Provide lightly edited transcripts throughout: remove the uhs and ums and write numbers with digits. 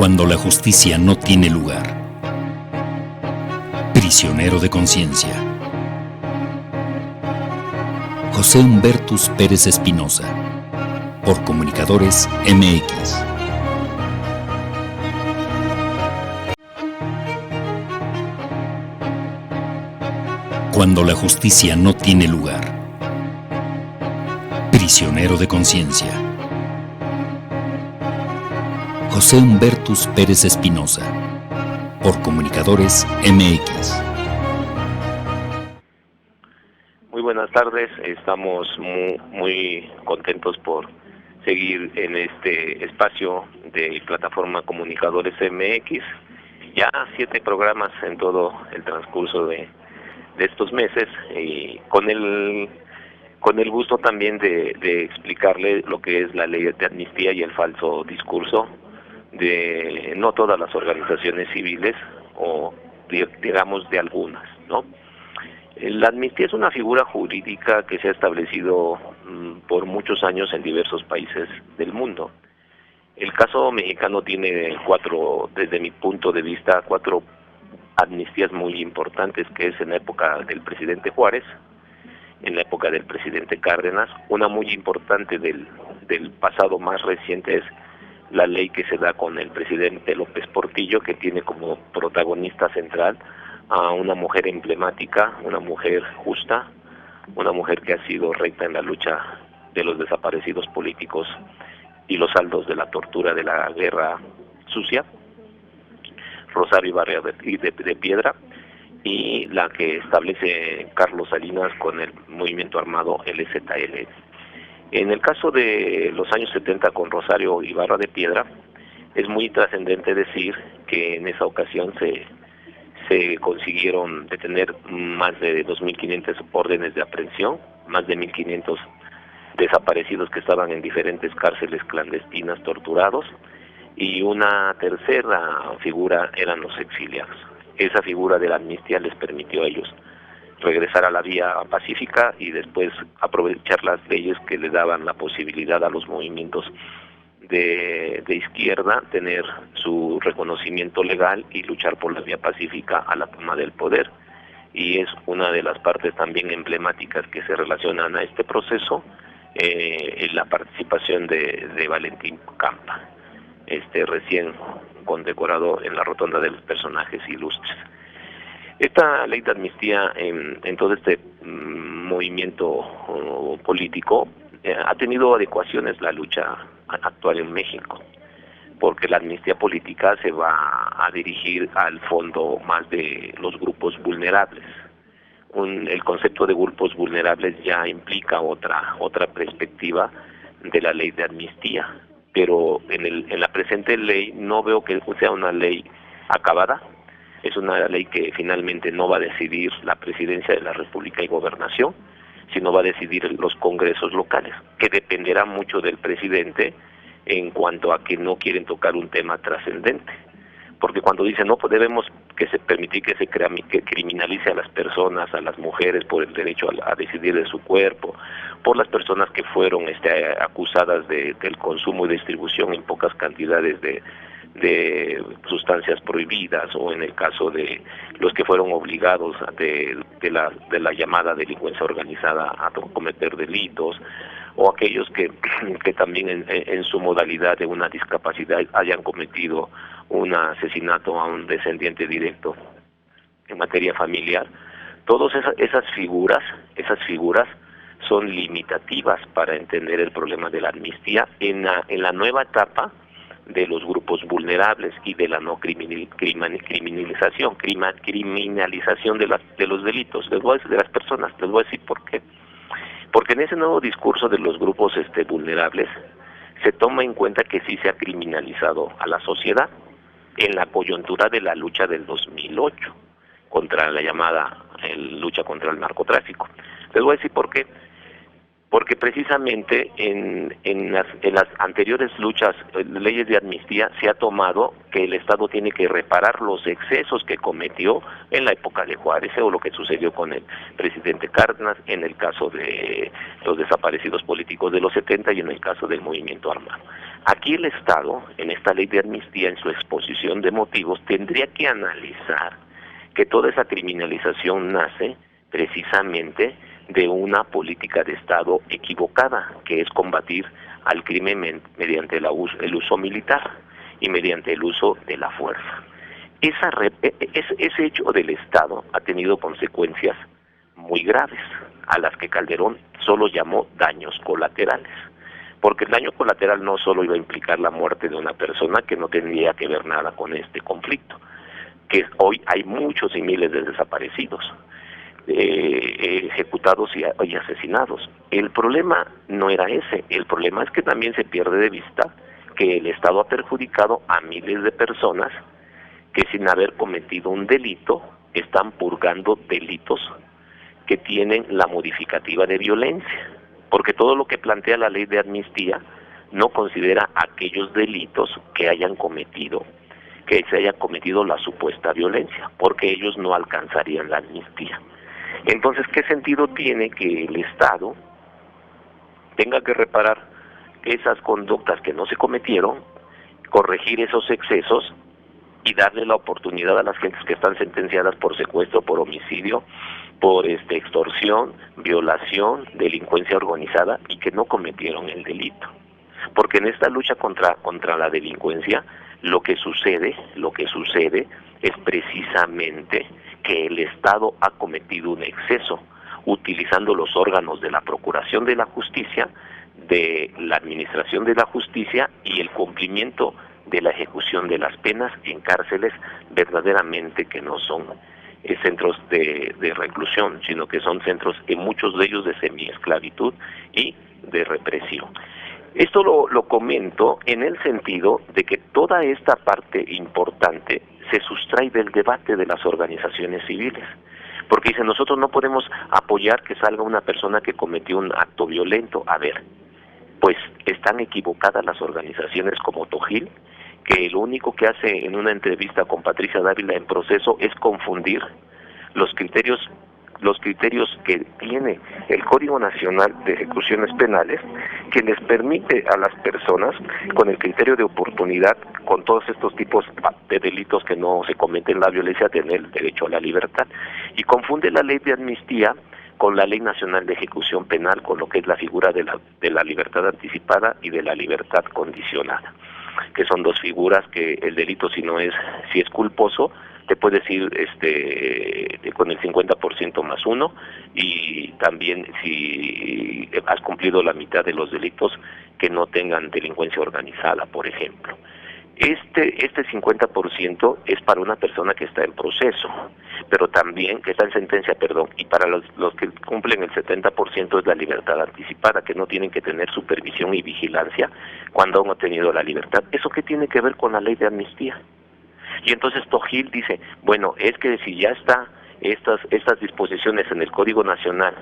Cuando la justicia no tiene lugar. Prisionero de conciencia. José Humbertus Pérez Espinosa, por Comunicadores MX. Cuando la justicia no tiene lugar. Prisionero de conciencia. José Humbertus Pérez Espinosa, por Comunicadores MX. Muy buenas tardes, estamos muy contentos por seguir en este espacio de plataforma Comunicadores MX. Ya 7 programas en todo el transcurso de estos meses, y con el gusto también de explicarle lo que es la ley de amnistía y el falso discurso de no todas las organizaciones civiles, o digamos de algunas, ¿no? La amnistía es una figura jurídica que se ha establecido por muchos años en diversos países del mundo. El caso mexicano tiene desde mi punto de vista, 4 amnistías muy importantes, que es en la época del presidente Juárez, en la época del presidente Cárdenas. Una muy importante del pasado más reciente es la ley que se da con el presidente López Portillo, que tiene como protagonista central a una mujer emblemática, una mujer justa, una mujer que ha sido recta en la lucha de los desaparecidos políticos y los saldos de la tortura de la guerra sucia, Rosario Ibarra de Piedra, y la que establece Carlos Salinas con el movimiento armado LZL. En el caso de los años 70 con Rosario Ibarra de Piedra, es muy trascendente decir que en esa ocasión se consiguieron detener más de 2.500 órdenes de aprehensión, más de 1.500 desaparecidos que estaban en diferentes cárceles clandestinas torturados, y una tercera figura eran los exiliados. Esa figura de la amnistía les permitió a ellos regresar a la vía pacífica y después aprovechar las leyes que le daban la posibilidad a los movimientos de izquierda tener su reconocimiento legal y luchar por la vía pacífica a la toma del poder. Y es una de las partes también emblemáticas que se relacionan a este proceso, en la participación de Valentín Campa, recién condecorado en la rotonda de los personajes ilustres. Esta ley de amnistía en todo este movimiento político ha tenido adecuaciones la lucha actual en México, porque la amnistía política se va a dirigir al fondo más de los grupos vulnerables. El concepto de grupos vulnerables ya implica otra perspectiva de la ley de amnistía, pero en la presente ley no veo que sea una ley acabada. Es una ley que finalmente no va a decidir la presidencia de la República y gobernación, sino va a decidir los congresos locales, que dependerá mucho del presidente en cuanto a que no quieren tocar un tema trascendente. Porque cuando dicen no, pues debemos permitir que se criminalice a las personas, a las mujeres, por el derecho a decidir de su cuerpo, por las personas que fueron acusadas del consumo y distribución en pocas cantidades de sustancias prohibidas, o en el caso de los que fueron obligados de la llamada delincuencia organizada a cometer delitos, o aquellos que también en su modalidad de una discapacidad hayan cometido un asesinato a un descendiente directo en materia familiar. Todas esas figuras son limitativas para entender el problema de la amnistía en la nueva etapa de los grupos vulnerables y de la no criminalización de los delitos, de las personas. Les voy a decir por qué. Porque en ese nuevo discurso de los grupos vulnerables se toma en cuenta que sí se ha criminalizado a la sociedad en la coyuntura de la lucha del 2008 contra la llamada lucha contra el narcotráfico. Les voy a decir por qué. porque precisamente en las anteriores luchas, leyes de amnistía, se ha tomado que el Estado tiene que reparar los excesos que cometió en la época de Juárez, o lo que sucedió con el presidente Cárdenas, en el caso de los desaparecidos políticos de los 70 y en el caso del movimiento armado. Aquí el Estado, en esta ley de amnistía, en su exposición de motivos, tendría que analizar que toda esa criminalización nace precisamente de una política de Estado equivocada, que es combatir al crimen mediante el uso militar y mediante el uso de la fuerza. Ese hecho del Estado ha tenido consecuencias muy graves, a las que Calderón solo llamó daños colaterales, porque el daño colateral no solo iba a implicar la muerte de una persona que no tendría que ver nada con este conflicto, que hoy hay muchos y miles de desaparecidos, ejecutados y asesinados. El problema no era ese, el problema es que también se pierde de vista que el Estado ha perjudicado a miles de personas que sin haber cometido un delito están purgando delitos que tienen la modificativa de violencia, porque todo lo que plantea la ley de amnistía no considera aquellos delitos que se haya cometido la supuesta violencia, porque ellos no alcanzarían la amnistía. Entonces, ¿qué sentido tiene que el Estado tenga que reparar esas conductas que no se cometieron, corregir esos excesos y darle la oportunidad a las gentes que están sentenciadas por secuestro, por homicidio, por extorsión, violación, delincuencia organizada y que no cometieron el delito? Porque en esta lucha contra la delincuencia lo que sucede es precisamente que el Estado ha cometido un exceso utilizando los órganos de la Procuración de la Justicia, de la Administración de la Justicia y el cumplimiento de la ejecución de las penas en cárceles verdaderamente que no son centros de reclusión, sino que son centros, en muchos de ellos, de semiesclavitud y de represión. Esto lo comento en el sentido de que toda esta parte importante se sustrae del debate de las organizaciones civiles, porque dicen, nosotros no podemos apoyar que salga una persona que cometió un acto violento. A ver, pues están equivocadas las organizaciones como Tojil, que lo único que hace en una entrevista con Patricia Dávila en Proceso es confundir los criterios que tiene el Código Nacional de Ejecuciones Penales, que les permite a las personas, con el criterio de oportunidad, con todos estos tipos de delitos que no se cometen la violencia, tener el derecho a la libertad, y confunde la ley de amnistía con la Ley Nacional de Ejecución Penal, con lo que es la figura de la libertad anticipada y de la libertad condicionada, que son dos figuras que el delito, si es culposo, te puedes ir con el 50% más uno, y también si has cumplido la mitad de los delitos que no tengan delincuencia organizada, por ejemplo. Este 50% es para una persona que está en proceso, pero también que está en sentencia, y para los que cumplen el 70% es la libertad anticipada, que no tienen que tener supervisión y vigilancia cuando han obtenido la libertad. ¿Eso qué tiene que ver con la ley de amnistía? Y entonces Tojil dice, bueno, es que si ya está estas disposiciones en el Código Nacional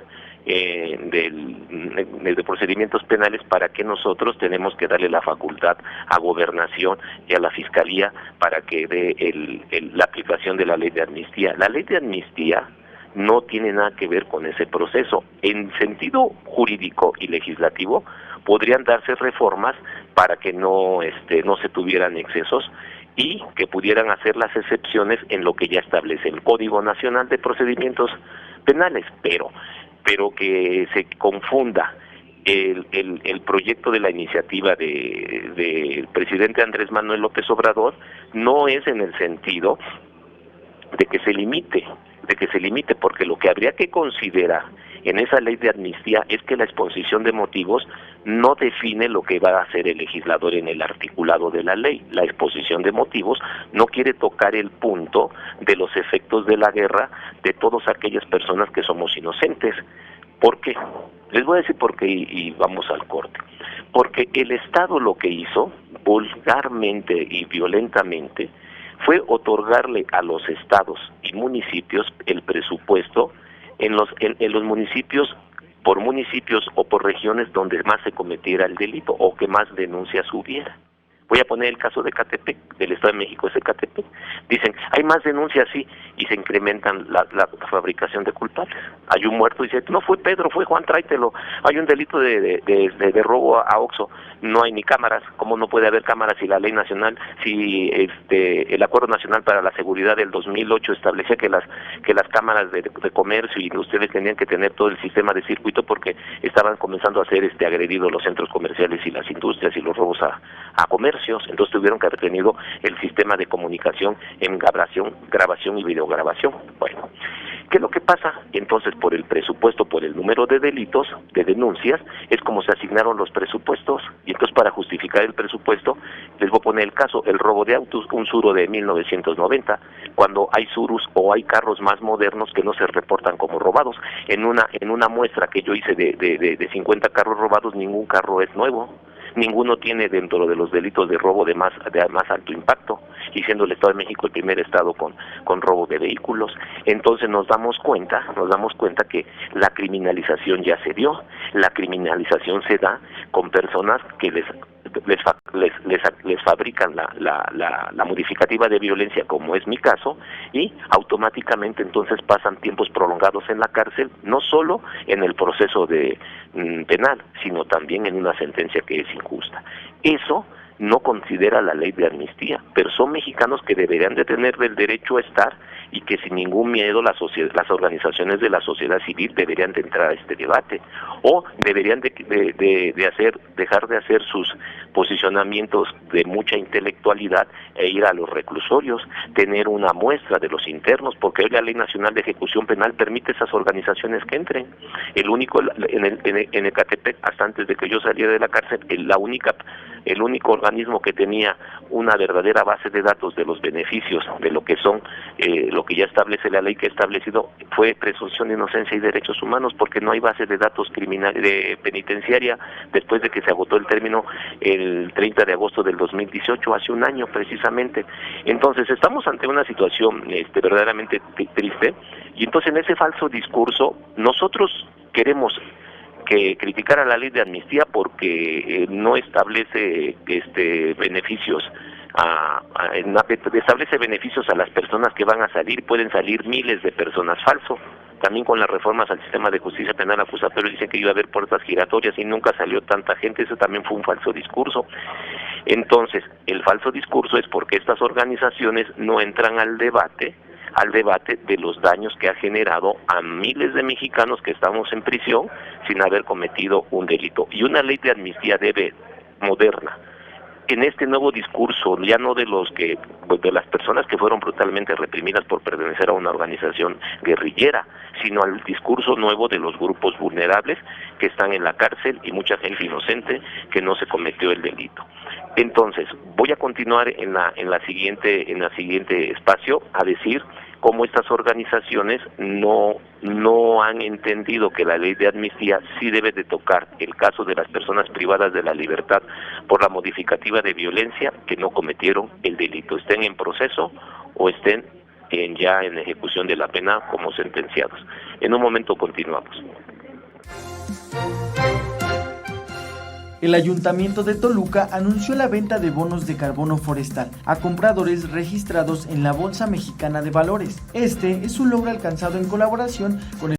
de procedimientos penales, ¿para qué nosotros tenemos que darle la facultad a Gobernación y a la Fiscalía para que dé la aplicación de la ley de amnistía? La ley de amnistía no tiene nada que ver con ese proceso. En sentido jurídico y legislativo podrían darse reformas para que no se tuvieran excesos y que pudieran hacer las excepciones en lo que ya establece el Código Nacional de Procedimientos Penales, pero que se confunda el proyecto de la iniciativa del presidente Andrés Manuel López Obrador no es en el sentido de que se limite, porque lo que habría que considerar en esa ley de amnistía es que la exposición de motivos no define lo que va a hacer el legislador en el articulado de la ley. La exposición de motivos no quiere tocar el punto de los efectos de la guerra de todas aquellas personas que somos inocentes. ¿Por qué? Les voy a decir por qué y vamos al corte. Porque el Estado lo que hizo, vulgarmente y violentamente, fue otorgarle a los estados y municipios el presupuesto en los municipios por municipios o por regiones donde más se cometiera el delito o que más denuncias hubiera. Voy a poner el caso de Ecatepec, del Estado de México es Ecatepec. Dicen, hay más denuncias, sí, y se incrementan la fabricación de culpables. Hay un muerto y dice, no fue Pedro, fue Juan, tráetelo. Hay un delito de robo a Oxxo, no hay ni cámaras. ¿Cómo no puede haber cámaras si la ley nacional, si el Acuerdo Nacional para la Seguridad del 2008 establecía que las cámaras de comercio y industriales tenían que tener todo el sistema de circuito porque estaban comenzando a ser agredidos los centros comerciales y las industrias y los robos a comercios? Entonces tuvieron que haber tenido el sistema de comunicación en grabación y videograbación. Bueno, ¿qué es lo que pasa? Entonces, por el presupuesto, por el número de delitos, de denuncias, es como se asignaron los presupuestos. Y entonces, para justificar el presupuesto, les voy a poner el caso, el robo de autos, un Suro de 1990, cuando hay Surus o hay carros más modernos que no se reportan como robados. En una muestra que yo hice de 50 carros robados, ningún carro es nuevo. Ninguno tiene dentro de los delitos de robo de más alto impacto, y siendo el Estado de México el primer estado con robo de vehículos. Entonces nos damos cuenta que la criminalización ya se dio. La criminalización se da con personas que les fabrican la modificativa de violencia, como es mi caso, y automáticamente entonces pasan tiempos prolongados en la cárcel, no solo en el proceso penal, sino también en una sentencia que es injusta. Eso no considera la ley de amnistía, pero son mexicanos que deberían de tener el derecho a estar y que sin ningún miedo las organizaciones de la sociedad civil deberían de entrar a este debate, o deberían dejar de hacer sus posicionamientos de mucha intelectualidad e ir a los reclusorios, tener una muestra de los internos, porque hoy la Ley Nacional de Ejecución Penal permite esas organizaciones que entren. El único en Ecatepec, hasta antes de que yo saliera de la cárcel, el único organismo que tenía una verdadera base de datos de los beneficios de lo que son lo que ya establece la ley que ha establecido fue presunción de inocencia y derechos humanos, porque no hay base de datos penitenciaria después de que se agotó el término el 30 de agosto del 2018, hace un año precisamente. Entonces estamos ante una situación verdaderamente triste, y entonces en ese falso discurso nosotros queremos criticar a la ley de amnistía porque no establece beneficios establece beneficios a las personas que van a salir. Pueden salir miles de personas. Falso. También con las reformas al sistema de justicia penal acusatorio dicen que iba a haber puertas giratorias y nunca salió tanta gente. Eso también fue un falso discurso. Entonces, el falso discurso es porque estas organizaciones no entran al debate de los daños que ha generado a miles de mexicanos que estamos en prisión sin haber cometido un delito. Y una ley de amnistía moderna, en este nuevo discurso, ya no de las personas que fueron brutalmente reprimidas por pertenecer a una organización guerrillera, sino al discurso nuevo de los grupos vulnerables que están en la cárcel y mucha gente inocente que no se cometió el delito. Entonces, voy a continuar en la siguiente espacio a decir cómo estas organizaciones no han entendido que la ley de amnistía sí debe de tocar el caso de las personas privadas de la libertad por la modificativa de violencia que no cometieron el delito, estén en proceso o estén ya en ejecución de la pena como sentenciados. En un momento continuamos. El Ayuntamiento de Toluca anunció la venta de bonos de carbono forestal a compradores registrados en la Bolsa Mexicana de Valores. Este es un logro alcanzado en colaboración con el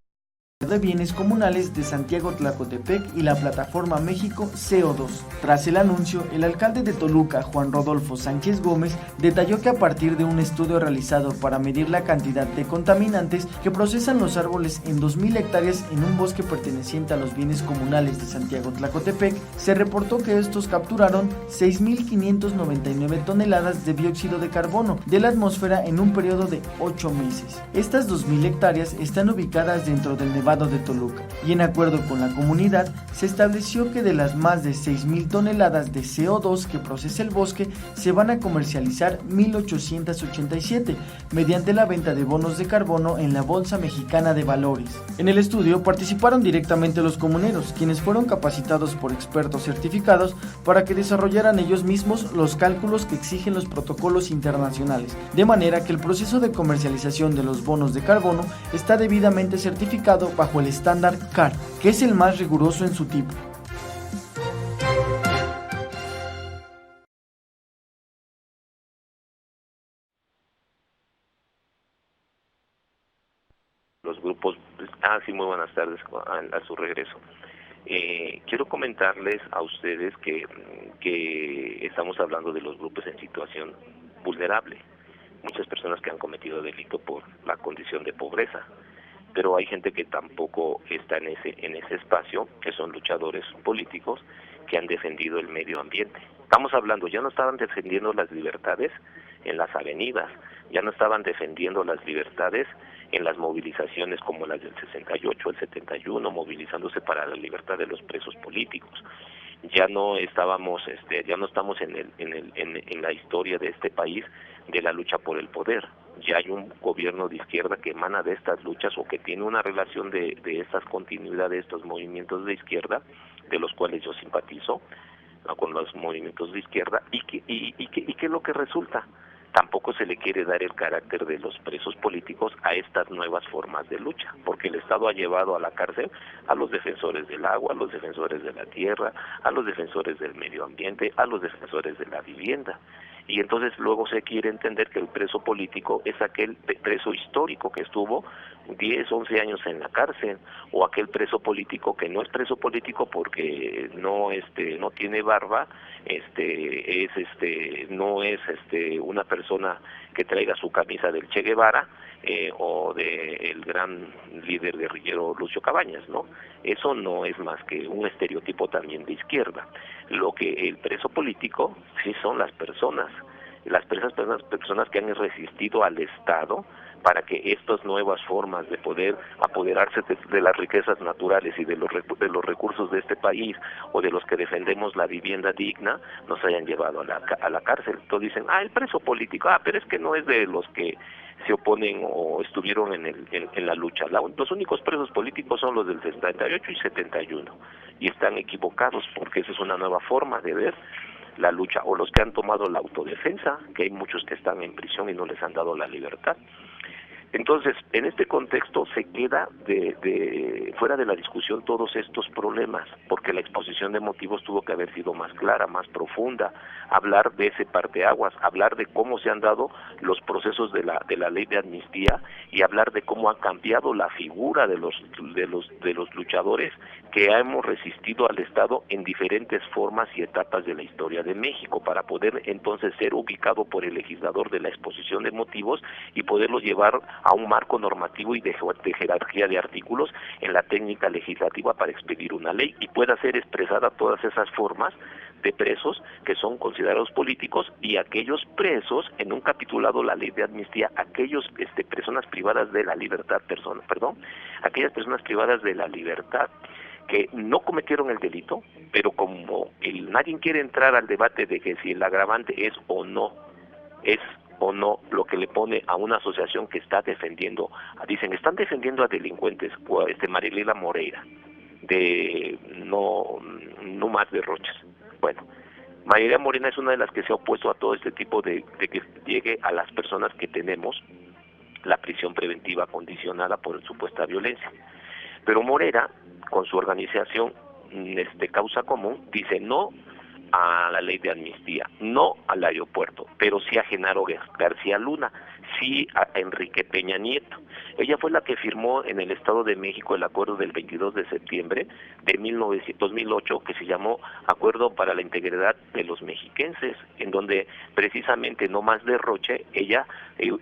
de Bienes Comunales de Santiago Tlacotepec y la plataforma México CO2. Tras el anuncio, el alcalde de Toluca, Juan Rodolfo Sánchez Gómez, detalló que a partir de un estudio realizado para medir la cantidad de contaminantes que procesan los árboles en 2,000 hectáreas en un bosque perteneciente a los Bienes Comunales de Santiago Tlacotepec, se reportó que estos capturaron 6,599 toneladas de dióxido de carbono de la atmósfera en un periodo de 8 meses. Estas 2,000 hectáreas están ubicadas dentro del Nevado de Toluca, y en acuerdo con la comunidad se estableció que de las más de 6,000 toneladas de CO2 que procesa el bosque se van a comercializar 1,887 mediante la venta de bonos de carbono en la Bolsa Mexicana de Valores. En el estudio participaron directamente los comuneros, quienes fueron capacitados por expertos certificados para que desarrollaran ellos mismos los cálculos que exigen los protocolos internacionales, de manera que el proceso de comercialización de los bonos de carbono está debidamente certificado bajo bajo el estándar CAR, que es el más riguroso en su tipo. Los grupos, sí, muy buenas tardes a su regreso. Quiero comentarles a ustedes que estamos hablando de los grupos en situación vulnerable. Muchas personas que han cometido delito por la condición de pobreza, pero hay gente que tampoco está en ese espacio, que son luchadores políticos que han defendido el medio ambiente. Estamos hablando, ya no estaban defendiendo las libertades en las avenidas, ya no estaban defendiendo las libertades en las movilizaciones como las del 68, el 71, movilizándose para la libertad de los presos políticos. Ya no estamos en la historia de este país de la lucha por el poder. Ya hay un gobierno de izquierda que emana de estas luchas o que tiene una relación de estas continuidades de estos movimientos de izquierda, de los cuales yo simpatizo, ¿no?, con los movimientos de izquierda, y que lo que resulta, tampoco se le quiere dar el carácter de los presos políticos a estas nuevas formas de lucha, porque el Estado ha llevado a la cárcel a los defensores del agua, a los defensores de la tierra, a los defensores del medio ambiente, a los defensores de la vivienda. Y entonces luego se quiere entender que el preso político es aquel preso histórico que estuvo 10, 11 años en la cárcel, o aquel preso político que no es preso político porque no tiene barba, no es una persona que traiga su camisa del Che Guevara o del gran líder guerrillero Lucio Cabañas, ¿no? Eso no es más que un estereotipo también de izquierda. Lo que el preso político sí son las personas que han resistido al Estado para que estas nuevas formas de poder apoderarse de las riquezas naturales y de los recursos de este país, o de los que defendemos la vivienda digna, nos hayan llevado a la cárcel. Entonces dicen, el preso político, pero es que no es de los que se oponen o estuvieron en la lucha. Los únicos presos políticos son los del 68 y 71, y están equivocados, porque esa es una nueva forma de ver la lucha, o los que han tomado la autodefensa, que hay muchos que están en prisión y no les han dado la libertad. Entonces, en este contexto se queda fuera de la discusión todos estos problemas, porque la exposición de motivos tuvo que haber sido más clara, más profunda, hablar de ese parteaguas, hablar de cómo se han dado los procesos de la ley de amnistía, y hablar de cómo ha cambiado la figura de los luchadores que hemos resistido al Estado en diferentes formas y etapas de la historia de México, para poder entonces ser ubicado por el legislador de la exposición de motivos y poderlos llevar a un marco normativo y de jerarquía de artículos en la técnica legislativa para expedir una ley, y pueda ser expresada todas esas formas de presos que son considerados políticos, y aquellos presos, en un capitulado la ley de amnistía, aquellos personas privadas de la libertad, aquellas personas privadas de la libertad que no cometieron el delito, pero como nadie quiere entrar al debate de que si el agravante es o no lo que le pone a una asociación que está defendiendo, dicen, están defendiendo a delincuentes, Marilena Moreira, de no más derroches. Bueno, Marilena Morena es una de las que se ha opuesto a todo este tipo de que llegue a las personas que tenemos la prisión preventiva condicionada por supuesta violencia. Pero Morera, con su organización Causa Común, dice no a la ley de amnistía, no al aeropuerto, pero sí a Genaro García Luna, sí a Enrique Peña Nieto. Ella fue la que firmó en el Estado de México el acuerdo del 22 de septiembre de 2008, que se llamó Acuerdo para la Integridad de los Mexiquenses, en donde precisamente no más derroche, ella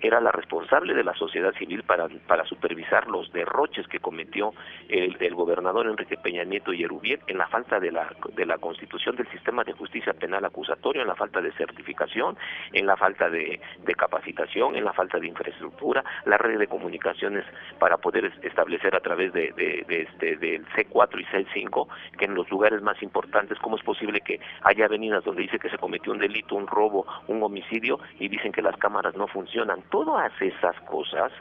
era la responsable de la sociedad civil para supervisar los derroches que cometió el gobernador Enrique Peña Nieto y Erubiel, en la falta de la constitución del sistema de justicia penal acusatorio, en la falta de certificación, en la falta de capacitación, en la falta de infraestructura, la red de comunicaciones para poder establecer a través del C4 y C5, que en los lugares más importantes, ¿cómo es posible que haya avenidas donde dice que se cometió un delito, un robo, un homicidio, y dicen que las cámaras no funcionan? Todas esas cosas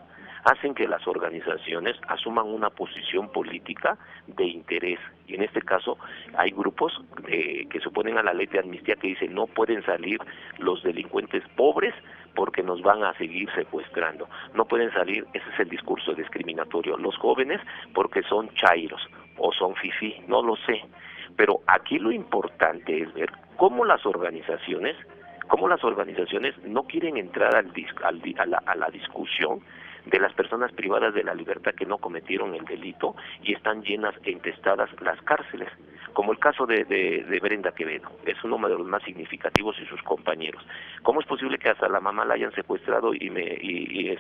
hacen que las organizaciones asuman una posición política de interés. Y en este caso hay grupos que se oponen a la ley de amnistía que dicen no pueden salir los delincuentes pobres porque nos van a seguir secuestrando. No pueden salir, ese es el discurso discriminatorio, los jóvenes porque son chairos o son fifí, no lo sé. Pero aquí lo importante es ver cómo las organizaciones no quieren entrar a la discusión de las personas privadas de la libertad que no cometieron el delito y están llenas e intestadas las cárceles, como el caso de Brenda Quevedo, es uno de los más significativos, y sus compañeros. ¿Cómo es posible que hasta la mamá la hayan secuestrado y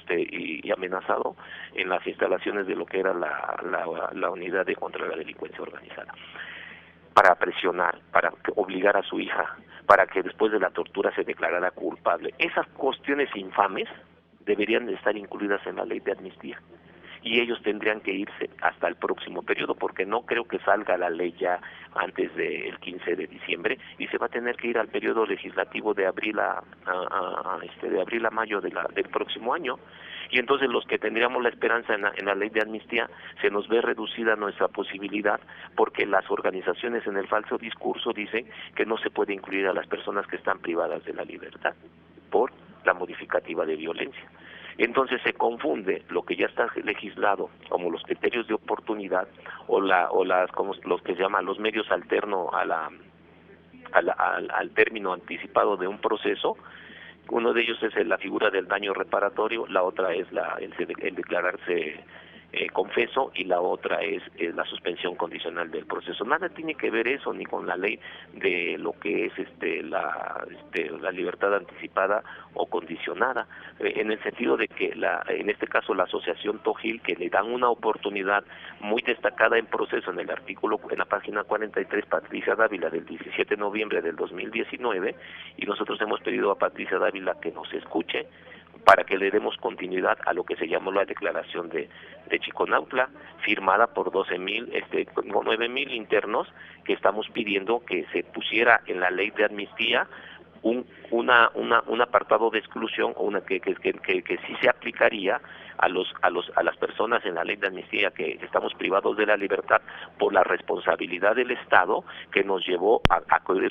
amenazado en las instalaciones de lo que era la unidad contra la delincuencia organizada? Para presionar, para obligar a su hija, para que después de la tortura se declarara culpable. Esas cuestiones infames deberían de estar incluidas en la ley de amnistía, y ellos tendrían que irse hasta el próximo periodo, porque no creo que salga la ley ya antes del 15 de diciembre, y se va a tener que ir al periodo legislativo de abril a mayo del próximo año. Y entonces los que tendríamos la esperanza en la ley de amnistía, se nos ve reducida nuestra posibilidad, porque las organizaciones en el falso discurso dicen que no se puede incluir a las personas que están privadas de la libertad por la modificativa de violencia. Entonces se confunde lo que ya está legislado como los criterios de oportunidad o los que se llaman los medios alternos al término anticipado de un proceso. Uno de ellos es la figura del daño reparatorio, la otra es el declararse confeso, y la otra es la suspensión condicional del proceso. Nada tiene que ver eso ni con la ley de lo que es la libertad anticipada o condicionada, en el sentido de que en este caso la asociación Tojil, que le dan una oportunidad muy destacada en proceso en la página 43, Patricia Dávila, del 17 de noviembre del 2019, y nosotros hemos pedido a Patricia Dávila que nos escuche para que le demos continuidad a lo que se llamó la declaración de Chiconautla, firmada por 9,000 internos, que estamos pidiendo que se pusiera en la ley de amnistía un apartado de exclusión, o que sí se aplicaría a las personas en la ley de amnistía que estamos privados de la libertad por la responsabilidad del Estado que nos llevó a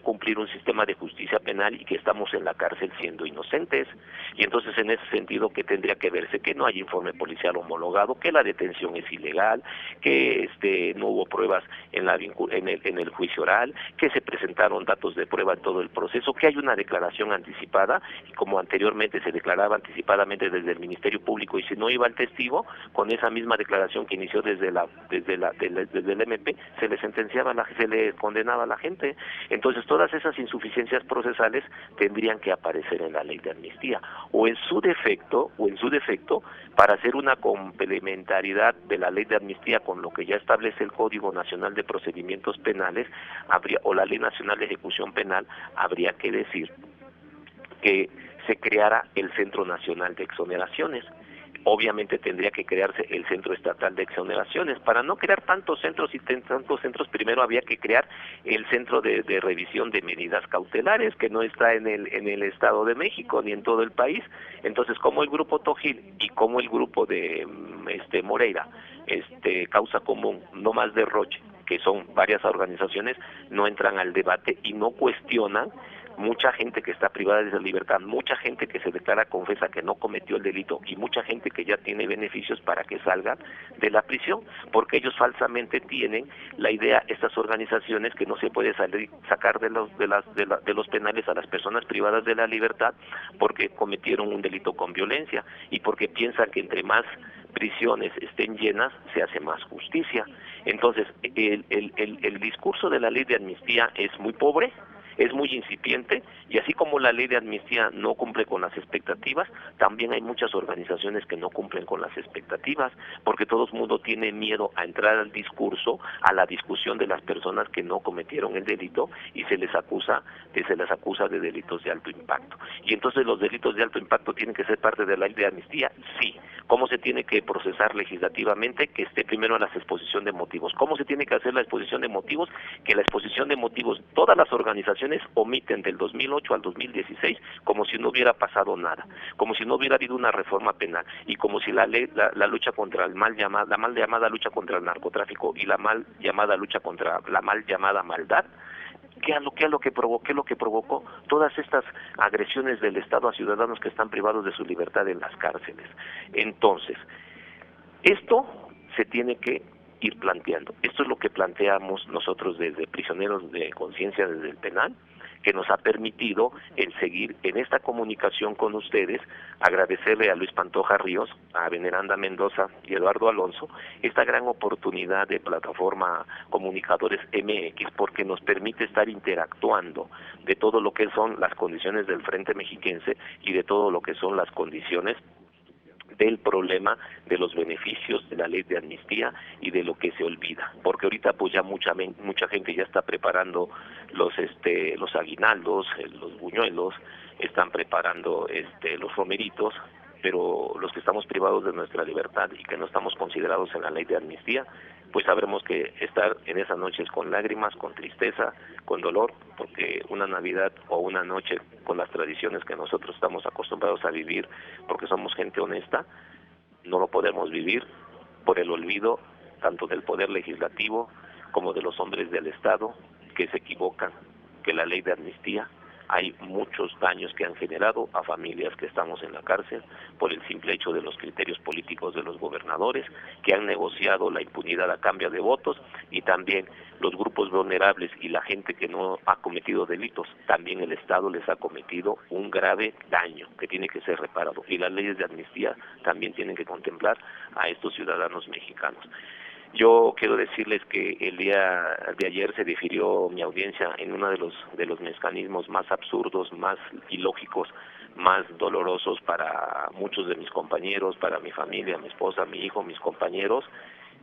cumplir un sistema de justicia penal y que estamos en la cárcel siendo inocentes. Y entonces en ese sentido que tendría que verse que no hay informe policial homologado, que la detención es ilegal, que no hubo pruebas en el juicio oral, que se presentaron datos de prueba en todo el proceso, que hay una declaración anticipada, y como anteriormente se declaraba anticipadamente desde el Ministerio Público, y si no iba el testigo, con esa misma declaración que inició desde el MP, se le sentenciaba, se le condenaba a la gente. Entonces todas esas insuficiencias procesales tendrían que aparecer en la ley de amnistía, o en su defecto, para hacer una complementariedad de la ley de amnistía con lo que ya establece el Código Nacional de Procedimientos Penales, o la Ley Nacional de Ejecución Penal, habría que decir que se creara el Centro Nacional de Exoneraciones. Obviamente tendría que crearse el Centro Estatal de Exoneraciones. Para no crear tantos centros, primero había que crear el Centro de Revisión de Medidas Cautelares, que no está en el Estado de México ni en todo el país. Entonces, como el grupo Tojil y como el grupo de Moreira, Causa Común, No Más Derroche, que son varias organizaciones, no entran al debate y no cuestionan mucha gente que está privada de la libertad, mucha gente que se declara confesa que no cometió el delito, y mucha gente que ya tiene beneficios para que salgan de la prisión, porque ellos falsamente tienen la idea, estas organizaciones, que no se puede sacar de los penales a las personas privadas de la libertad porque cometieron un delito con violencia, y porque piensan que entre más prisiones estén llenas se hace más justicia. Entonces el discurso de la ley de amnistía es muy pobre, es muy incipiente, y así como la ley de amnistía no cumple con las expectativas, también hay muchas organizaciones que no cumplen con las expectativas, porque todo el mundo tiene miedo a entrar al discurso, a la discusión de las personas que no cometieron el delito, y se les acusa de delitos de alto impacto. Y entonces los delitos de alto impacto tienen que ser parte de la ley de amnistía, sí, ¿Cómo se tiene que procesar legislativamente? Que esté primero en la exposición de motivos. ¿Cómo se tiene que hacer la exposición de motivos? Que la exposición de motivos, todas las organizaciones omiten del 2008 al 2016 como si no hubiera pasado nada, como si no hubiera habido una reforma penal y como si la lucha contra la mal llamada lucha contra el narcotráfico y la mal llamada lucha contra la mal llamada maldad, ¿qué es lo que provocó todas estas agresiones del Estado a ciudadanos que están privados de su libertad en las cárceles? Entonces, esto se tiene que ir planteando. Esto es lo que planteamos nosotros desde Prisioneros de Conciencia, desde el penal, que nos ha permitido el seguir en esta comunicación con ustedes, agradecerle a Luis Pantoja Ríos, a Veneranda Mendoza y Eduardo Alonso esta gran oportunidad de plataforma Comunicadores MX, porque nos permite estar interactuando de todo lo que son las condiciones del Frente Mexiquense y de todo lo que son las condiciones del problema de los beneficios de la ley de amnistía y de lo que se olvida, porque ahorita pues ya mucha gente ya está preparando los aguinaldos, los buñuelos, están preparando los romeritos, pero los que estamos privados de nuestra libertad y que no estamos considerados en la ley de amnistía, pues sabremos que estar en esas noches con lágrimas, con tristeza, con dolor, porque una Navidad o una noche con las tradiciones que nosotros estamos acostumbrados a vivir, porque somos gente honesta, no lo podemos vivir por el olvido tanto del Poder Legislativo como de los hombres del Estado que se equivocan, que la ley de amnistía, hay muchos daños que han generado a familias que estamos en la cárcel por el simple hecho de los criterios políticos de los gobernadores que han negociado la impunidad a cambio de votos, y también los grupos vulnerables y la gente que no ha cometido delitos. También el Estado les ha cometido un grave daño que tiene que ser reparado, y las leyes de amnistía también tienen que contemplar a estos ciudadanos mexicanos. Yo quiero decirles que el día de ayer se difirió mi audiencia en uno de los mecanismos más absurdos, más ilógicos, más dolorosos para muchos de mis compañeros, para mi familia, mi esposa, mi hijo, mis compañeros,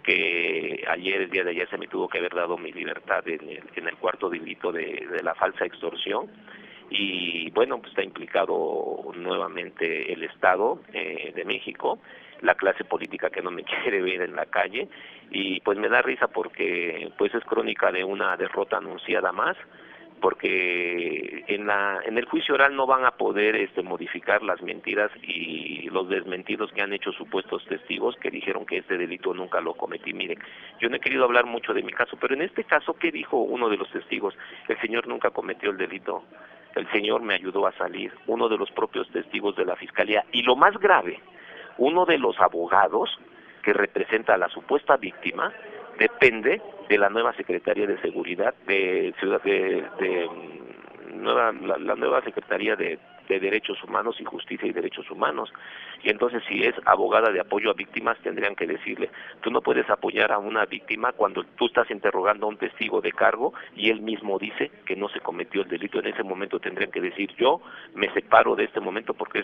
que el día de ayer se me tuvo que haber dado mi libertad en el cuarto delito de la falsa extorsión. Y bueno, pues está implicado nuevamente el Estado de México, la clase política que no me quiere ver en la calle, y pues me da risa porque pues es crónica de una derrota anunciada más, porque en el juicio oral no van a poder modificar las mentiras y los desmentidos que han hecho supuestos testigos que dijeron que este delito nunca lo cometí. Miren, yo no he querido hablar mucho de mi caso, pero en este caso, ¿qué dijo uno de los testigos? El señor nunca cometió el delito, el señor me ayudó a salir, uno de los propios testigos de la Fiscalía, y lo más grave, uno de los abogados que representa a la supuesta víctima depende de la nueva Secretaría de Seguridad la nueva Secretaría de Derechos Humanos y Justicia y Derechos Humanos. Y entonces, si es abogada de apoyo a víctimas, tendrían que decirle: tú no puedes apoyar a una víctima cuando tú estás interrogando a un testigo de cargo y él mismo dice que no se cometió el delito. En ese momento tendrían que decir: yo me separo de este momento porque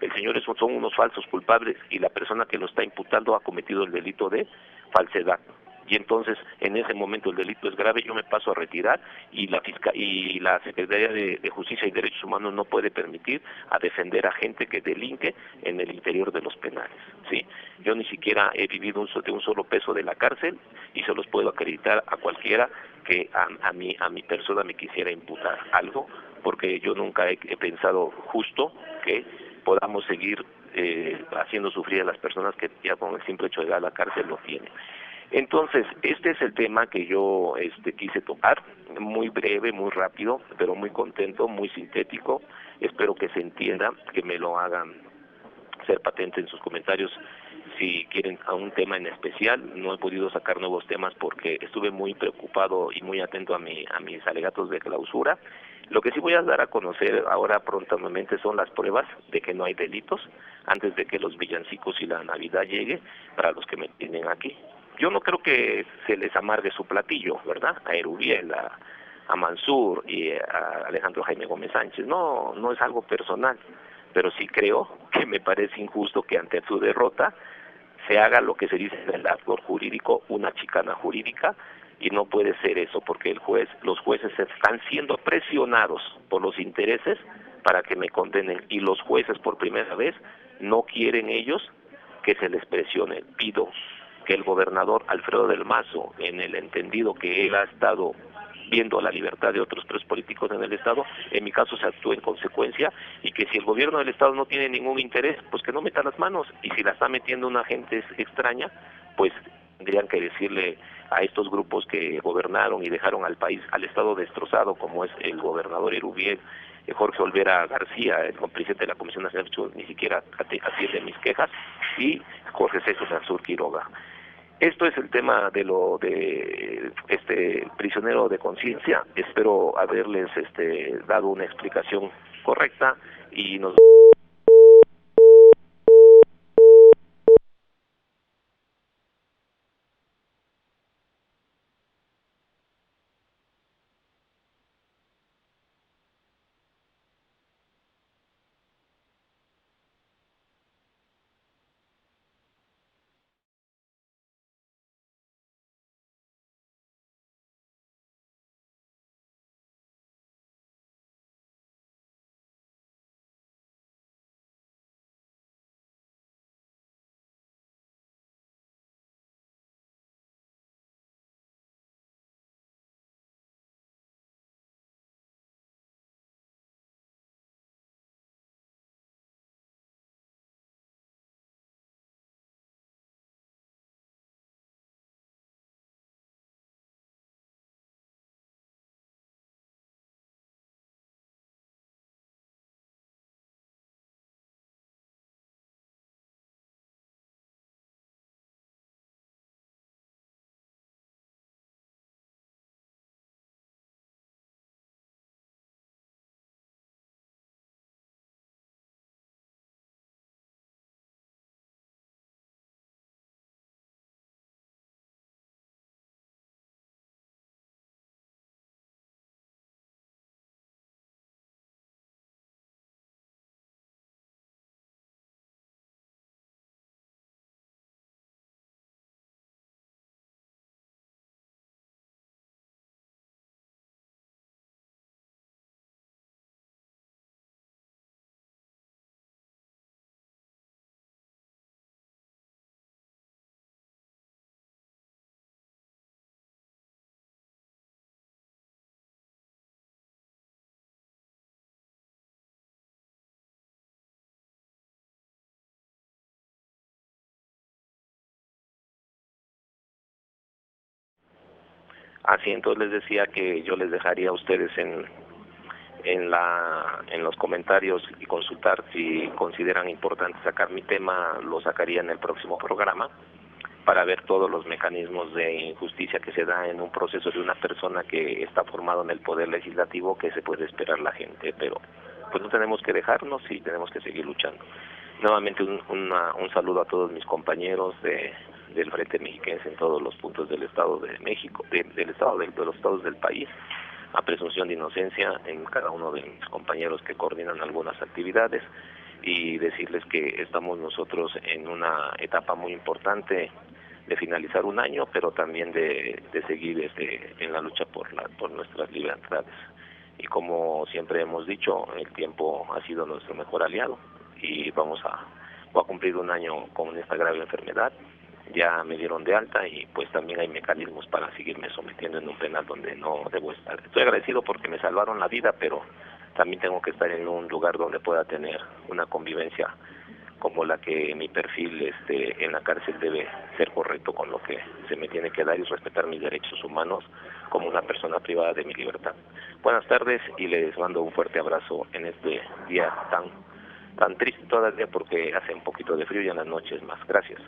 el señor son unos falsos culpables y la persona que lo está imputando ha cometido el delito de falsedad. Y entonces, en ese momento el delito es grave, yo me paso a retirar, y la Secretaría de Justicia y Derechos Humanos no puede permitir a defender a gente que delinque en el interior de los penales, ¿sí? Yo ni siquiera he vivido de un solo peso de la cárcel, y se los puedo acreditar a cualquiera que a mi persona me quisiera imputar algo, porque yo nunca he pensado justo que podamos seguir haciendo sufrir a las personas que ya con el simple hecho de ir a la cárcel lo tienen. Entonces, este es el tema que yo quise tocar, muy breve, muy rápido, pero muy contento, muy sintético. Espero que se entienda, que me lo hagan ser patente en sus comentarios si quieren a un tema en especial. No he podido sacar nuevos temas porque estuve muy preocupado y muy atento a mis alegatos de clausura. Lo que sí voy a dar a conocer ahora prontamente son las pruebas de que no hay delitos antes de que los villancicos y la Navidad llegue para los que me tienen aquí. Yo no creo que se les amargue su platillo, ¿verdad? A Erubiel, a Mansur y a Alejandro Jaime Gómez Sánchez. No es algo personal, pero sí creo que me parece injusto que ante su derrota se haga lo que se dice en el árbol jurídico, una chicana jurídica, y no puede ser eso, porque los jueces están siendo presionados por los intereses para que me condenen, y los jueces por primera vez no quieren ellos que se les presione. Pido que el gobernador Alfredo del Mazo, en el entendido que él ha estado viendo la libertad de otros presos políticos en el Estado, en mi caso se actúe en consecuencia, y que si el gobierno del Estado no tiene ningún interés, pues que no meta las manos, y si la está metiendo una gente extraña, pues tendrían que decirle a estos grupos que gobernaron y dejaron al país, al Estado destrozado, como es el gobernador Erubiel, Jorge Olvera García, el presidente de la Comisión Nacional de Derechos, ni siquiera atiende mis quejas, y Jorge César Sansur Quiroga. Esto es el tema de lo de prisionero de conciencia. Espero haberles dado una explicación correcta y nos así. Entonces les decía que yo les dejaría a ustedes en los comentarios y consultar si consideran importante sacar mi tema. Lo sacaría en el próximo programa para ver todos los mecanismos de injusticia que se da en un proceso de una persona que está formado en el poder legislativo. Que se puede esperar la gente, pero pues no tenemos que dejarnos y tenemos que seguir luchando. Nuevamente un saludo a todos mis compañeros del Frente Mexiquense en todos los puntos del Estado de México, de los estados del país, a presunción de inocencia en cada uno de mis compañeros que coordinan algunas actividades, y decirles que estamos nosotros en una etapa muy importante de finalizar un año, pero también de seguir en la lucha por nuestras libertades. Y como siempre hemos dicho, el tiempo ha sido nuestro mejor aliado, y voy a cumplir un año con esta grave enfermedad. Ya me dieron de alta, y pues también hay mecanismos para seguirme sometiendo en un penal donde no debo estar. Estoy agradecido porque me salvaron la vida, pero también tengo que estar en un lugar donde pueda tener una convivencia como la que mi perfil en la cárcel debe ser correcto con lo que se me tiene que dar, y respetar mis derechos humanos como una persona privada de mi libertad. Buenas tardes, y les mando un fuerte abrazo en este día tan triste todavía, porque hace un poquito de frío y en las noches más. Gracias.